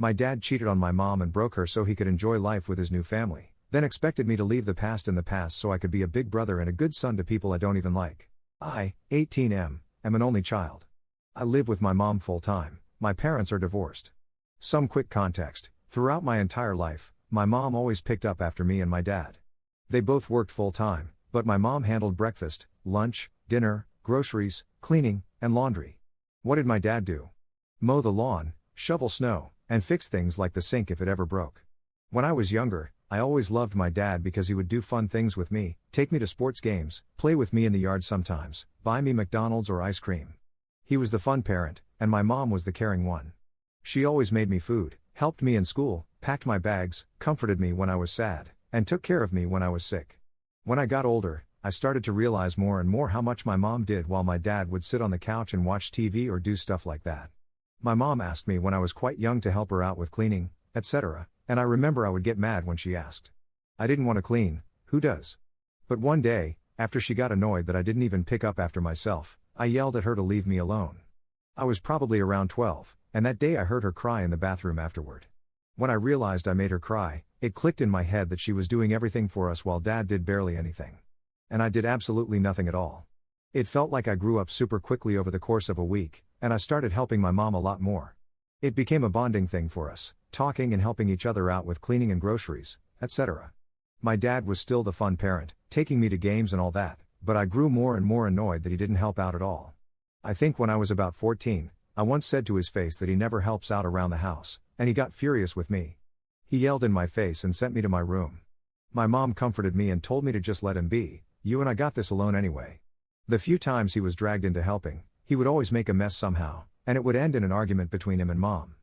My dad cheated on my mom and broke her so he could enjoy life with his new family, then expected me to leave the past in the past so I could be a big brother and a good son to people I don't even like. I, 18M, am an only child. I live with my mom full time, my parents are divorced. Some quick context: throughout my entire life, my mom always picked up after me and my dad. They both worked full time, but my mom handled breakfast, lunch, dinner, groceries, cleaning, and laundry. What did my dad do? Mow the lawn, shovel snow, and fix things like the sink if it ever broke. When I was younger, I always loved my dad because he would do fun things with me, take me to sports games, play with me in the yard sometimes, buy me McDonald's or ice cream. He was the fun parent, and my mom was the caring one. She always made me food, helped me in school, packed my bags, comforted me when I was sad, and took care of me when I was sick. When I got older, I started to realize more and more how much my mom did while my dad would sit on the couch and watch TV or do stuff like that. My mom asked me when I was quite young to help her out with cleaning, etc., and I remember I would get mad when she asked. I didn't want to clean, who does? But one day, after she got annoyed that I didn't even pick up after myself, I yelled at her to leave me alone. I was probably around 12, and that day I heard her cry in the bathroom afterward. When I realized I made her cry, it clicked in my head that she was doing everything for us while Dad did barely anything. And I did absolutely nothing at all. It felt like I grew up super quickly over the course of a week, and I started helping my mom a lot more. It became a bonding thing for us, talking and helping each other out with cleaning and groceries, etc. My dad was still the fun parent, taking me to games and all that, but I grew more and more annoyed that he didn't help out at all. I think when I was about 14, I once said to his face that he never helps out around the house, and he got furious with me. He yelled in my face and sent me to my room. My mom comforted me and told me to just let him be, you and I got this alone anyway. The few times he was dragged into helping, he would always make a mess somehow, and it would end in an argument between him and mom.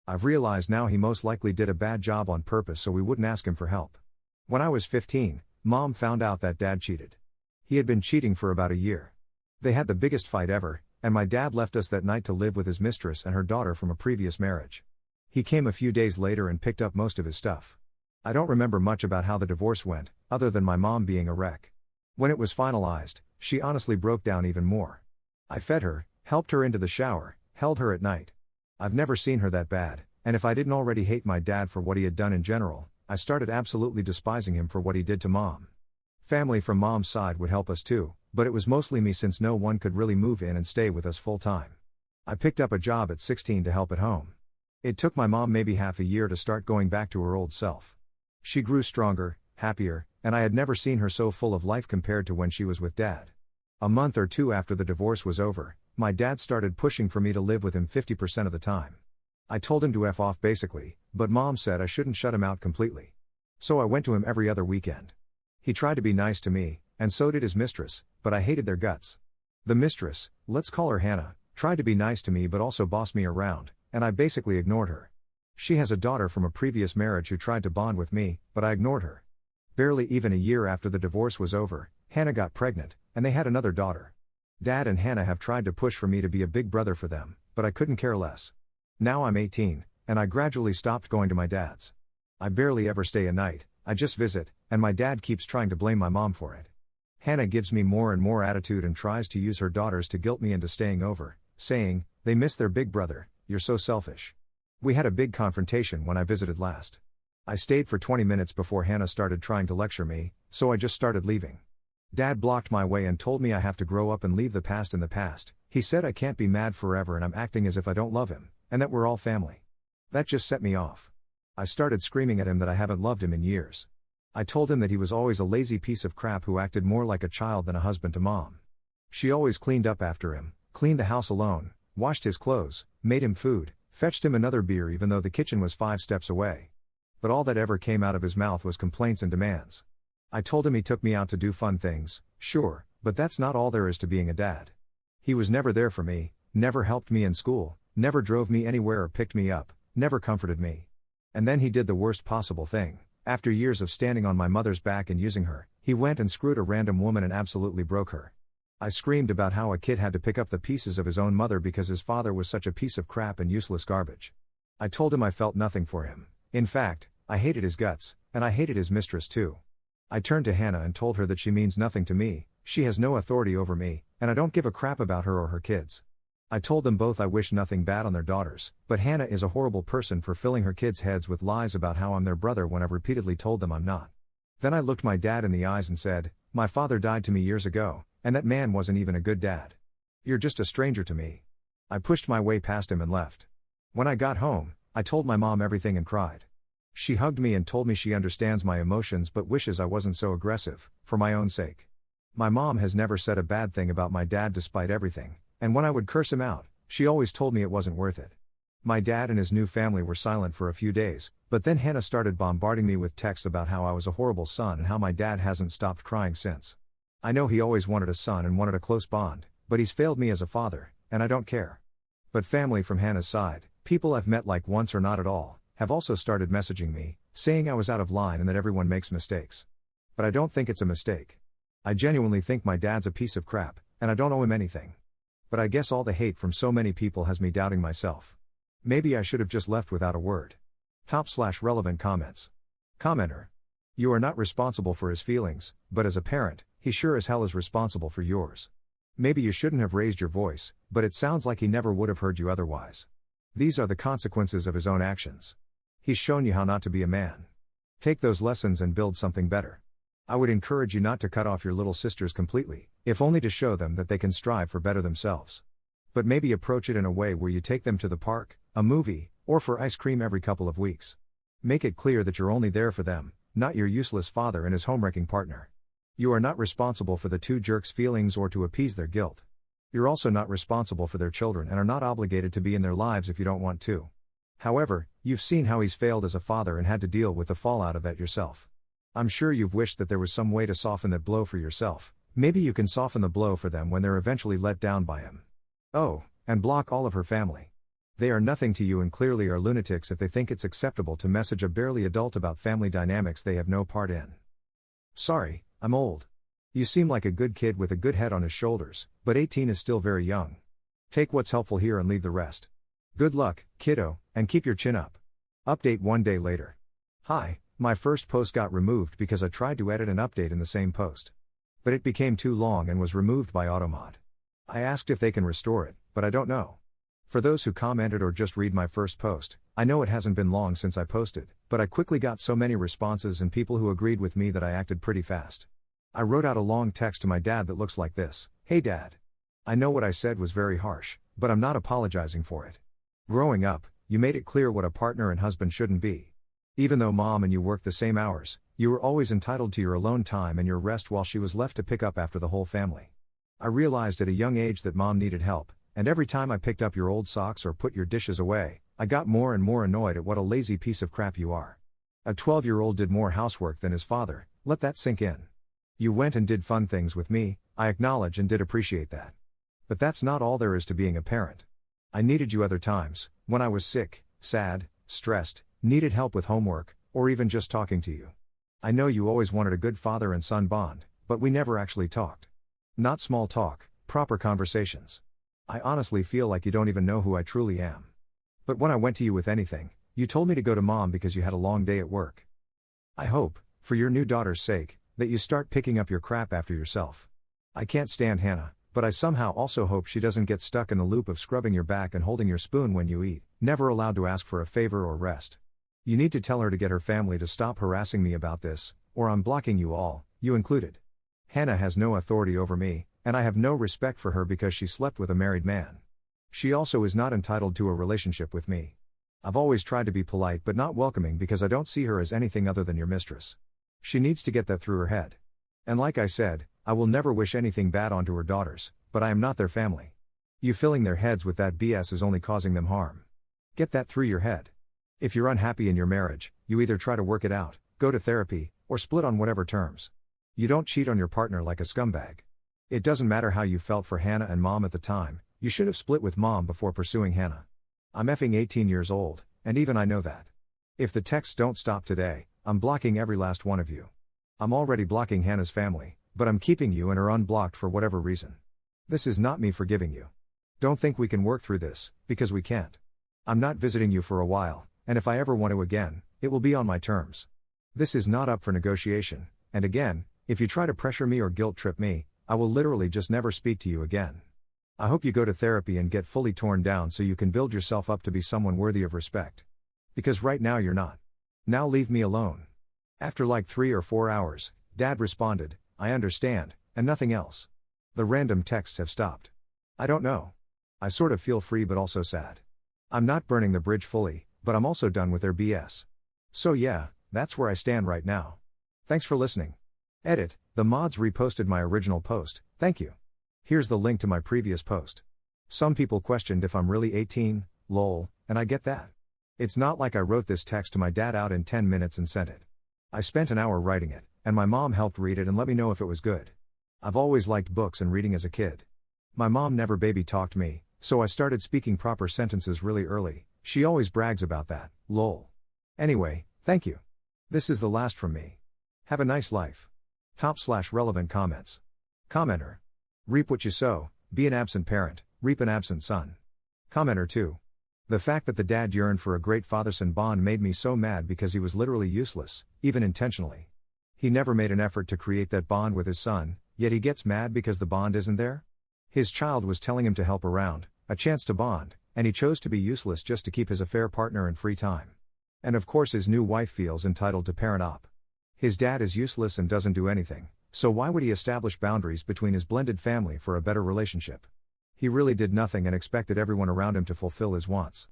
I've realized now he most likely did a bad job on purpose so we wouldn't ask him for help. When I was 15, mom found out that dad cheated. He had been cheating for about a year. They had the biggest fight ever, and my dad left us that night to live with his mistress and her daughter from a previous marriage. He came a few days later and picked up most of his stuff. I don't remember much about how the divorce went, other than my mom being a wreck. When it was finalized, she honestly broke down even more. I fed her, helped her into the shower, held her at night. I've never seen her that bad, and if I didn't already hate my dad for what he had done in general, I started absolutely despising him for what he did to mom. Family from mom's side would help us too, but it was mostly me since no one could really move in and stay with us full time. I picked up a job at 16 to help at home. It took my mom maybe half a year to start going back to her old self. She grew stronger, happier, and I had never seen her so full of life compared to when she was with dad. A month or two after the divorce was over, my dad started pushing for me to live with him 50% of the time. I told him to F off basically, but mom said I shouldn't shut him out completely. So I went to him every other weekend. He tried to be nice to me, and so did his mistress, but I hated their guts. The mistress, let's call her Hannah, tried to be nice to me but also bossed me around, and I basically ignored her. She has a daughter from a previous marriage who tried to bond with me, but I ignored her. Barely even a year after the divorce was over, Hannah got pregnant, and they had another daughter. Dad and Hannah have tried to push for me to be a big brother for them, but I couldn't care less. Now I'm 18, and I gradually stopped going to my dad's. I barely ever stay a night, I just visit, and my dad keeps trying to blame my mom for it. Hannah gives me more and more attitude and tries to use her daughters to guilt me into staying over, saying, they miss their big brother, you're so selfish. We had a big confrontation when I visited last. I stayed for 20 minutes before Hannah started trying to lecture me, so I just started leaving. Dad blocked my way and told me I have to grow up and leave the past in the past. He said I can't be mad forever and I'm acting as if I don't love him, and that we're all family. That just set me off. I started screaming at him that I haven't loved him in years. I told him that he was always a lazy piece of crap who acted more like a child than a husband to mom. She always cleaned up after him, cleaned the house alone, washed his clothes, made him food, fetched him another beer even though the kitchen was 5 steps away. But all that ever came out of his mouth was complaints and demands. I told him he took me out to do fun things, sure, but that's not all there is to being a dad. He was never there for me, never helped me in school, never drove me anywhere or picked me up, never comforted me. And then he did the worst possible thing. After years of standing on my mother's back and using her, he went and screwed a random woman and absolutely broke her. I screamed about how a kid had to pick up the pieces of his own mother because his father was such a piece of crap and useless garbage. I told him I felt nothing for him. In fact, I hated his guts, and I hated his mistress too. I turned to Hannah and told her that she means nothing to me, she has no authority over me, and I don't give a crap about her or her kids. I told them both I wish nothing bad on their daughters, but Hannah is a horrible person for filling her kids' heads with lies about how I'm their brother when I've repeatedly told them I'm not. Then I looked my dad in the eyes and said, my father died to me years ago, and that man wasn't even a good dad. You're just a stranger to me. I pushed my way past him and left. When I got home, I told my mom everything and cried. She hugged me and told me she understands my emotions but wishes I wasn't so aggressive, for my own sake. My mom has never said a bad thing about my dad despite everything, and when I would curse him out, she always told me it wasn't worth it. My dad and his new family were silent for a few days, but then Hannah started bombarding me with texts about how I was a horrible son and how my dad hasn't stopped crying since. I know he always wanted a son and wanted a close bond, but he's failed me as a father, and I don't care. But family from Hannah's side, people I've met like once or not at all, have also started messaging me, saying I was out of line and that everyone makes mistakes. But I don't think it's a mistake. I genuinely think my dad's a piece of crap, and I don't owe him anything. But I guess all the hate from so many people has me doubting myself. Maybe I should have just left without a word. /relevant comments. Commenter. You are not responsible for his feelings, but as a parent, he sure as hell is responsible for yours. Maybe you shouldn't have raised your voice, but it sounds like he never would have heard you otherwise. These are the consequences of his own actions. He's shown you how not to be a man. Take those lessons and build something better. I would encourage you not to cut off your little sisters completely, if only to show them that they can strive for better themselves. But maybe approach it in a way where you take them to the park, a movie, or for ice cream every couple of weeks. Make it clear that you're only there for them, not your useless father and his homewrecking partner. You are not responsible for the two jerks' feelings or to appease their guilt. You're also not responsible for their children and are not obligated to be in their lives if you don't want to. However, you've seen how he's failed as a father and had to deal with the fallout of that yourself. I'm sure you've wished that there was some way to soften that blow for yourself. Maybe you can soften the blow for them when they're eventually let down by him. Oh, and block all of her family. They are nothing to you and clearly are lunatics if they think it's acceptable to message a barely adult about family dynamics they have no part in. Sorry, I'm old. You seem like a good kid with a good head on his shoulders, but 18 is still very young. Take what's helpful here and leave the rest. Good luck, kiddo, and keep your chin up. Update 1 day later. Hi, my first post got removed because I tried to edit an update in the same post. But it became too long and was removed by Automod. I asked if they can restore it, but I don't know. For those who commented or just read my first post, I know it hasn't been long since I posted, but I quickly got so many responses and people who agreed with me that I acted pretty fast. I wrote out a long text to my dad that looks like this. Hey Dad. I know what I said was very harsh, but I'm not apologizing for it. Growing up, you made it clear what a partner and husband shouldn't be. Even though Mom and you worked the same hours, you were always entitled to your alone time and your rest while she was left to pick up after the whole family. I realized at a young age that Mom needed help, and every time I picked up your old socks or put your dishes away, I got more and more annoyed at what a lazy piece of crap you are. A 12-year-old did more housework than his father, let that sink in. You went and did fun things with me, I acknowledge and did appreciate that. But that's not all there is to being a parent. I needed you other times, when I was sick, sad, stressed, needed help with homework, or even just talking to you. I know you always wanted a good father and son bond, but we never actually talked. Not small talk, proper conversations. I honestly feel like you don't even know who I truly am. But when I went to you with anything, you told me to go to Mom because you had a long day at work. I hope, for your new daughter's sake, that you start picking up your crap after yourself. I can't stand Hannah, but I somehow also hope she doesn't get stuck in the loop of scrubbing your back and holding your spoon when you eat, never allowed to ask for a favor or rest. You need to tell her to get her family to stop harassing me about this, or I'm blocking you all, you included. Hannah has no authority over me, and I have no respect for her because she slept with a married man. She also is not entitled to a relationship with me. I've always tried to be polite but not welcoming because I don't see her as anything other than your mistress. She needs to get that through her head. And like I said, I will never wish anything bad onto her daughters, but I am not their family. You filling their heads with that BS is only causing them harm. Get that through your head. If you're unhappy in your marriage, you either try to work it out, go to therapy, or split on whatever terms. You don't cheat on your partner like a scumbag. It doesn't matter how you felt for Hannah and Mom at the time, you should have split with Mom before pursuing Hannah. I'm effing 18 years old, and even I know that. If the texts don't stop today, I'm blocking every last one of you. I'm already blocking Hannah's family, but I'm keeping you and her unblocked for whatever reason. This is not me forgiving you. Don't think we can work through this, because we can't. I'm not visiting you for a while, and if I ever want to again, it will be on my terms. This is not up for negotiation, and again, if you try to pressure me or guilt trip me, I will literally just never speak to you again. I hope you go to therapy and get fully torn down so you can build yourself up to be someone worthy of respect. Because right now you're not. Now leave me alone. After like 3 or 4 hours, Dad responded, I understand, and nothing else. The random texts have stopped. I don't know. I sort of feel free but also sad. I'm not burning the bridge fully, but I'm also done with their BS. So yeah, that's where I stand right now. Thanks for listening. Edit, the mods reposted my original post, thank you. Here's the link to my previous post. Some people questioned if I'm really 18, lol, and I get that. It's not like I wrote this text to my dad out in 10 minutes and sent it. I spent an hour writing it, and my mom helped read it and let me know if it was good. I've always liked books and reading as a kid. My mom never baby talked me, so I started speaking proper sentences really early. She always brags about that, lol. Anyway, thank you. This is the last from me. Have a nice life. Top/relevant comments. Commenter. Reap what you sow, be an absent parent, reap an absent son. Commenter 2. The fact that the dad yearned for a great father-son bond made me so mad because he was literally useless, even intentionally. He never made an effort to create that bond with his son, yet he gets mad because the bond isn't there? His child was telling him to help around, a chance to bond, and he chose to be useless just to keep his affair partner and free time. And of course his new wife feels entitled to parent op. His dad is useless and doesn't do anything, so why would he establish boundaries between his blended family for a better relationship? He really did nothing and expected everyone around him to fulfill his wants.